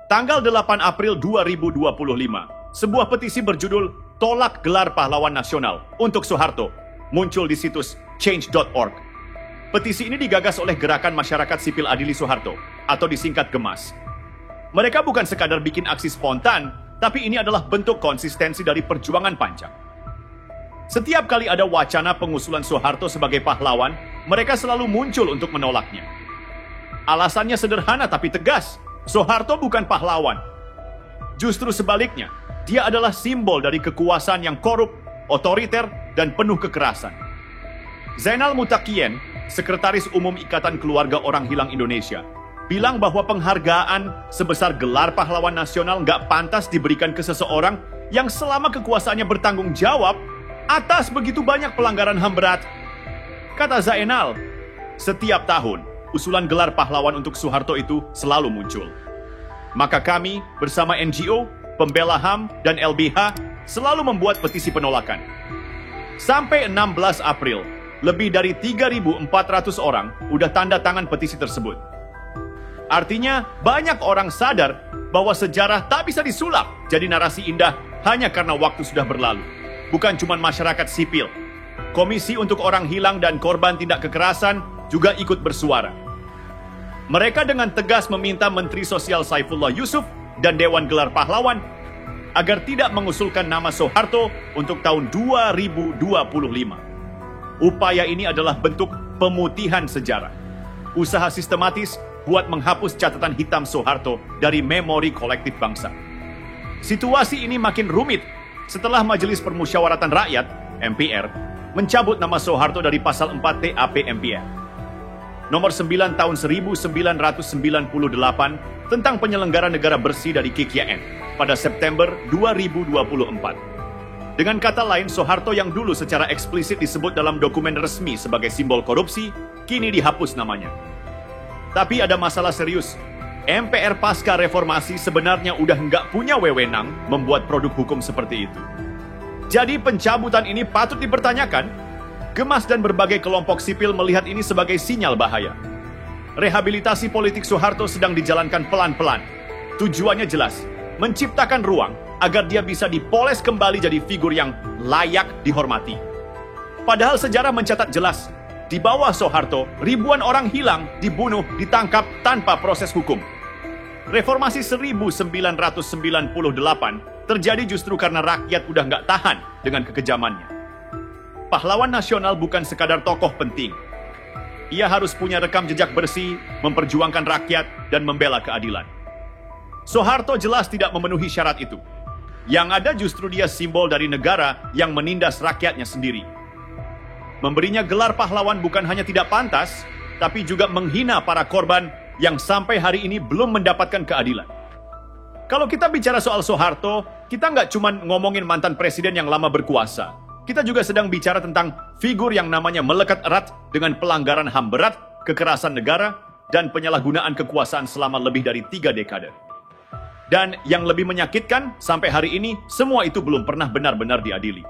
Tanggal 8 April 2025, sebuah petisi berjudul Tolak Gelar Pahlawan Nasional untuk Soeharto muncul di situs change.org. Petisi ini digagas oleh Gerakan Masyarakat Sipil Adili Soeharto atau disingkat GEMAS. Mereka bukan sekadar bikin aksi spontan, tapi ini adalah bentuk konsistensi dari perjuangan panjang. Setiap kali ada wacana pengusulan Soeharto sebagai pahlawan, mereka selalu muncul untuk menolaknya. Alasannya sederhana tapi tegas. Soeharto bukan pahlawan. Justru sebaliknya, dia adalah simbol dari kekuasaan yang korup, otoriter, dan penuh kekerasan. Zainal Mutakien, Sekretaris Umum Ikatan Keluarga Orang Hilang Indonesia, bilang bahwa penghargaan sebesar gelar pahlawan nasional nggak pantas diberikan ke seseorang yang selama kekuasaannya bertanggung jawab atas begitu banyak pelanggaran HAM berat. Kata Zainal, setiap tahun, usulan gelar pahlawan untuk Soeharto itu selalu muncul. Maka kami bersama NGO, Pembela HAM, dan LBH selalu membuat petisi penolakan. Sampai 16 April, lebih dari 3.400 orang udah tanda tangan petisi tersebut. Artinya, banyak orang sadar bahwa sejarah tak bisa disulap jadi narasi indah hanya karena waktu sudah berlalu. Bukan cuma masyarakat sipil. Komisi untuk Orang Hilang dan Korban Tindak Kekerasan juga ikut bersuara. Mereka dengan tegas meminta Menteri Sosial Saifullah Yusuf dan Dewan Gelar Pahlawan agar tidak mengusulkan nama Soeharto untuk tahun 2025. Upaya ini adalah bentuk pemutihan sejarah. Usaha sistematis buat menghapus catatan hitam Soeharto dari memori kolektif bangsa. Situasi ini makin rumit setelah Majelis Permusyawaratan Rakyat, MPR, mencabut nama Soeharto dari pasal 4 TAP MPR. Nomor 9 tahun 1998 tentang penyelenggara negara bersih dari KKN pada September 2024. Dengan kata lain, Soeharto yang dulu secara eksplisit disebut dalam dokumen resmi sebagai simbol korupsi, kini dihapus namanya. Tapi ada masalah serius. MPR pasca reformasi sebenarnya udah nggak punya wewenang membuat produk hukum seperti itu. Jadi pencabutan ini patut dipertanyakan. GEMAS dan berbagai kelompok sipil melihat ini sebagai sinyal bahaya. Rehabilitasi politik Soeharto sedang dijalankan pelan-pelan. Tujuannya jelas, menciptakan ruang agar dia bisa dipoles kembali jadi figur yang layak dihormati. Padahal sejarah mencatat jelas, di bawah Soeharto, ribuan orang hilang, dibunuh, ditangkap tanpa proses hukum. Reformasi 1998 terjadi justru karena rakyat udah nggak tahan dengan kekejamannya. Pahlawan nasional bukan sekadar tokoh penting. Ia harus punya rekam jejak bersih, memperjuangkan rakyat, dan membela keadilan. Soeharto jelas tidak memenuhi syarat itu. Yang ada justru dia simbol dari negara yang menindas rakyatnya sendiri. Memberinya gelar pahlawan bukan hanya tidak pantas, tapi juga menghina para korban yang sampai hari ini belum mendapatkan keadilan. Kalau kita bicara soal Soeharto, kita nggak cuma ngomongin mantan presiden yang lama berkuasa. Kita juga sedang bicara tentang figur yang namanya melekat erat dengan pelanggaran HAM berat, kekerasan negara, dan penyalahgunaan kekuasaan selama lebih dari 3 dekade. Dan yang lebih menyakitkan, sampai hari ini, semua itu belum pernah benar-benar diadili.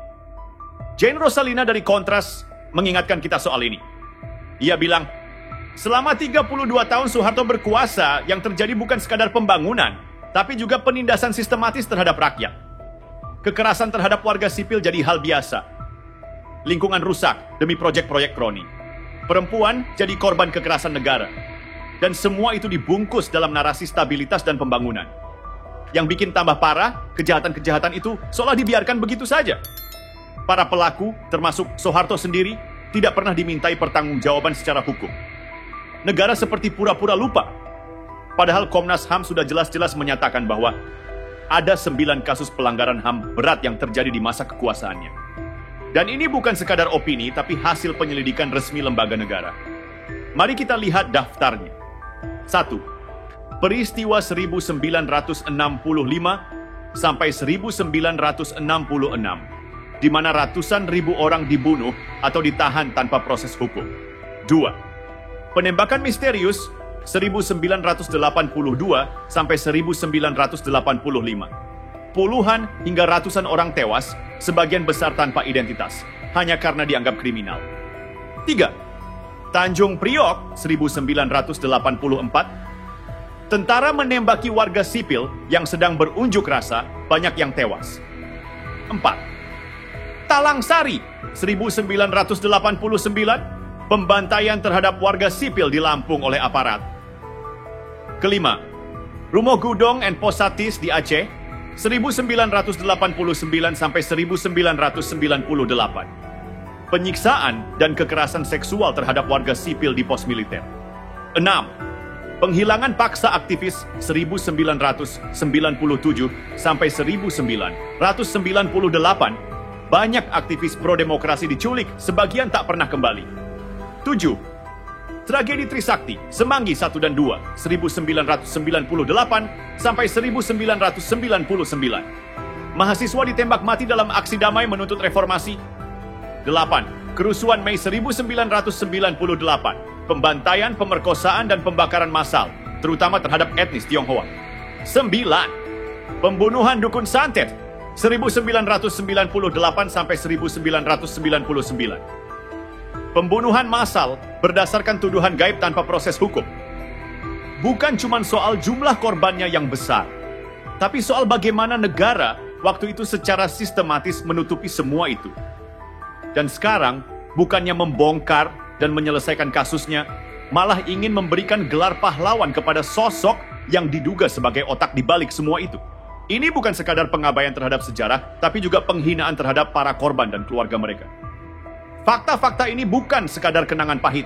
Jane Rosalina dari Kontras mengingatkan kita soal ini. Ia bilang, selama 32 tahun Soeharto berkuasa, yang terjadi bukan sekadar pembangunan, tapi juga penindasan sistematis terhadap rakyat. Kekerasan terhadap warga sipil jadi hal biasa. Lingkungan rusak demi proyek-proyek kroni. Perempuan jadi korban kekerasan negara. Dan semua itu dibungkus dalam narasi stabilitas dan pembangunan. Yang bikin tambah parah, kejahatan-kejahatan itu seolah dibiarkan begitu saja. Para pelaku, termasuk Soeharto sendiri, tidak pernah dimintai pertanggungjawaban secara hukum. Negara seperti pura-pura lupa. Padahal Komnas HAM sudah jelas-jelas menyatakan bahwa ada 9 kasus pelanggaran HAM berat yang terjadi di masa kekuasaannya. Dan ini bukan sekadar opini, tapi hasil penyelidikan resmi lembaga negara. Mari kita lihat daftarnya. 1. Peristiwa 1965 sampai 1966, di mana ratusan ribu orang dibunuh atau ditahan tanpa proses hukum. 2. Penembakan misterius 1982 sampai 1985. Puluhan hingga ratusan orang tewas, sebagian besar tanpa identitas, hanya karena dianggap kriminal. 3. Tanjung Priok 1984. Tentara menembaki warga sipil yang sedang berunjuk rasa, banyak yang tewas. 4. Talang Sari, 1989, pembantaian terhadap warga sipil di Lampung oleh aparat. Kelima, Rumo Gudong and Posatis di Aceh, 1989 sampai 1998. Penyiksaan dan kekerasan seksual terhadap warga sipil di pos militer. 6. Penghilangan paksa aktivis 1997 sampai 1998. Banyak aktivis pro-demokrasi diculik, sebagian tak pernah kembali. 7. Tragedi Trisakti, Semanggi 1 dan 2, 1998 sampai 1999. Mahasiswa ditembak mati dalam aksi damai menuntut reformasi. 8. Kerusuhan Mei 1998. Pembantaian, pemerkosaan, dan pembakaran massal, terutama terhadap etnis Tionghoa. 9. Pembunuhan Dukun Santet, 1998 sampai 1999. Pembunuhan massal berdasarkan tuduhan gaib tanpa proses hukum. Bukan cuma soal jumlah korbannya yang besar, tapi soal bagaimana negara waktu itu secara sistematis menutupi semua itu. Dan sekarang, bukannya membongkar dan menyelesaikan kasusnya, malah ingin memberikan gelar pahlawan kepada sosok yang diduga sebagai otak di balik semua itu. Ini bukan sekadar pengabaian terhadap sejarah, tapi juga penghinaan terhadap para korban dan keluarga mereka. Fakta-fakta ini bukan sekadar kenangan pahit.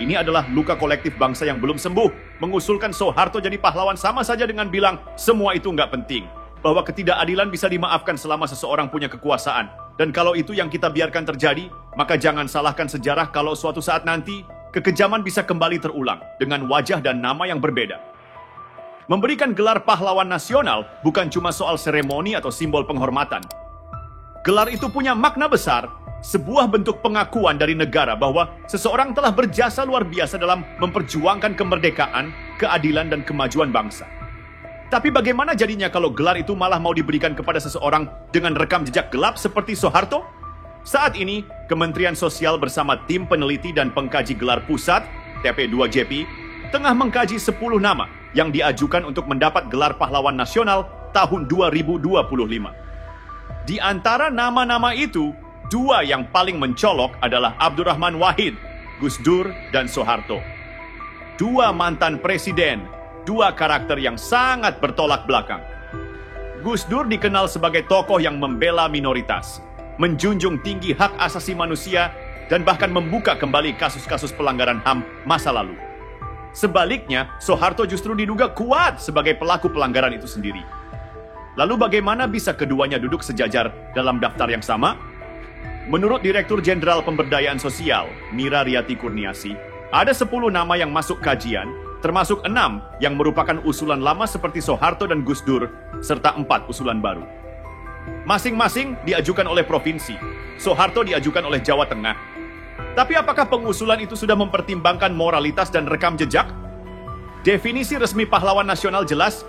Ini adalah luka kolektif bangsa yang belum sembuh. Mengusulkan Soeharto jadi pahlawan sama saja dengan bilang, semua itu nggak penting. Bahwa ketidakadilan bisa dimaafkan selama seseorang punya kekuasaan. Dan kalau itu yang kita biarkan terjadi, maka jangan salahkan sejarah kalau suatu saat nanti, kekejaman bisa kembali terulang dengan wajah dan nama yang berbeda. Memberikan gelar pahlawan nasional bukan cuma soal seremoni atau simbol penghormatan. Gelar itu punya makna besar, sebuah bentuk pengakuan dari negara bahwa seseorang telah berjasa luar biasa dalam memperjuangkan kemerdekaan, keadilan, dan kemajuan bangsa. Tapi bagaimana jadinya kalau gelar itu malah mau diberikan kepada seseorang dengan rekam jejak gelap seperti Soeharto? Saat ini, Kementerian Sosial bersama tim peneliti dan pengkaji gelar pusat, TP2JP, tengah mengkaji 10 nama yang diajukan untuk mendapat gelar pahlawan nasional tahun 2025. Di antara nama-nama itu, 2 yang paling mencolok adalah Abdurrahman Wahid, Gus Dur, dan Soeharto. 2 mantan presiden, 2 karakter yang sangat bertolak belakang. Gus Dur dikenal sebagai tokoh yang membela minoritas, menjunjung tinggi hak asasi manusia, dan bahkan membuka kembali kasus-kasus pelanggaran HAM masa lalu. Sebaliknya, Soeharto justru diduga kuat sebagai pelaku pelanggaran itu sendiri. Lalu bagaimana bisa keduanya duduk sejajar dalam daftar yang sama? Menurut Direktur Jenderal Pemberdayaan Sosial, Mira Riyati Kurniasi, ada 10 nama yang masuk kajian, termasuk 6 yang merupakan usulan lama seperti Soeharto dan Gus Dur, serta 4 usulan baru. Masing-masing diajukan oleh provinsi. Soeharto diajukan oleh Jawa Tengah. Tapi apakah pengusulan itu sudah mempertimbangkan moralitas dan rekam jejak? Definisi resmi pahlawan nasional jelas,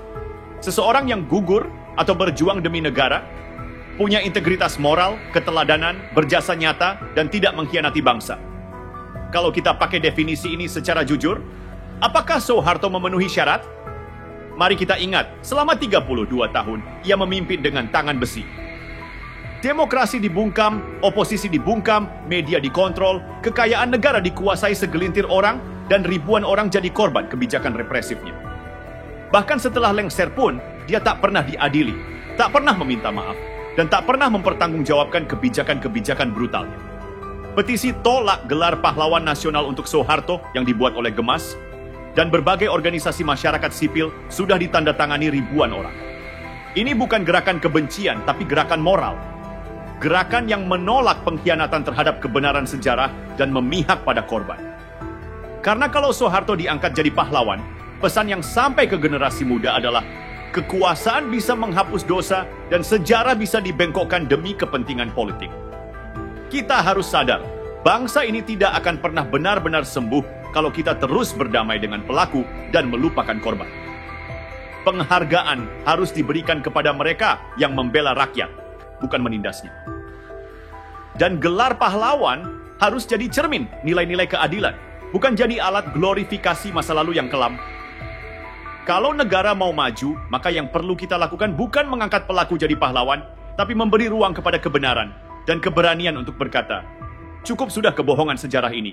seseorang yang gugur atau berjuang demi negara, punya integritas moral, keteladanan, berjasa nyata, dan tidak mengkhianati bangsa. Kalau kita pakai definisi ini secara jujur, apakah Soeharto memenuhi syarat? Mari kita ingat, selama 32 tahun, ia memimpin dengan tangan besi. Demokrasi dibungkam, oposisi dibungkam, media dikontrol, kekayaan negara dikuasai segelintir orang, dan ribuan orang jadi korban kebijakan represifnya. Bahkan setelah lengser pun, dia tak pernah diadili, tak pernah meminta maaf, dan tak pernah mempertanggungjawabkan kebijakan-kebijakan brutalnya. Petisi tolak gelar pahlawan nasional untuk Soeharto yang dibuat oleh Gemas, dan berbagai organisasi masyarakat sipil sudah ditandatangani ribuan orang. Ini bukan gerakan kebencian, tapi gerakan moral. Gerakan yang menolak pengkhianatan terhadap kebenaran sejarah dan memihak pada korban. Karena kalau Soeharto diangkat jadi pahlawan, pesan yang sampai ke generasi muda adalah kekuasaan bisa menghapus dosa dan sejarah bisa dibengkokkan demi kepentingan politik. Kita harus sadar, bangsa ini tidak akan pernah benar-benar sembuh kalau kita terus berdamai dengan pelaku dan melupakan korban. Penghargaan harus diberikan kepada mereka yang membela rakyat, bukan menindasnya. Dan gelar pahlawan harus jadi cermin nilai-nilai keadilan, bukan jadi alat glorifikasi masa lalu yang kelam. Kalau negara mau maju, maka yang perlu kita lakukan bukan mengangkat pelaku jadi pahlawan, tapi memberi ruang kepada kebenaran dan keberanian untuk berkata, cukup sudah kebohongan sejarah ini.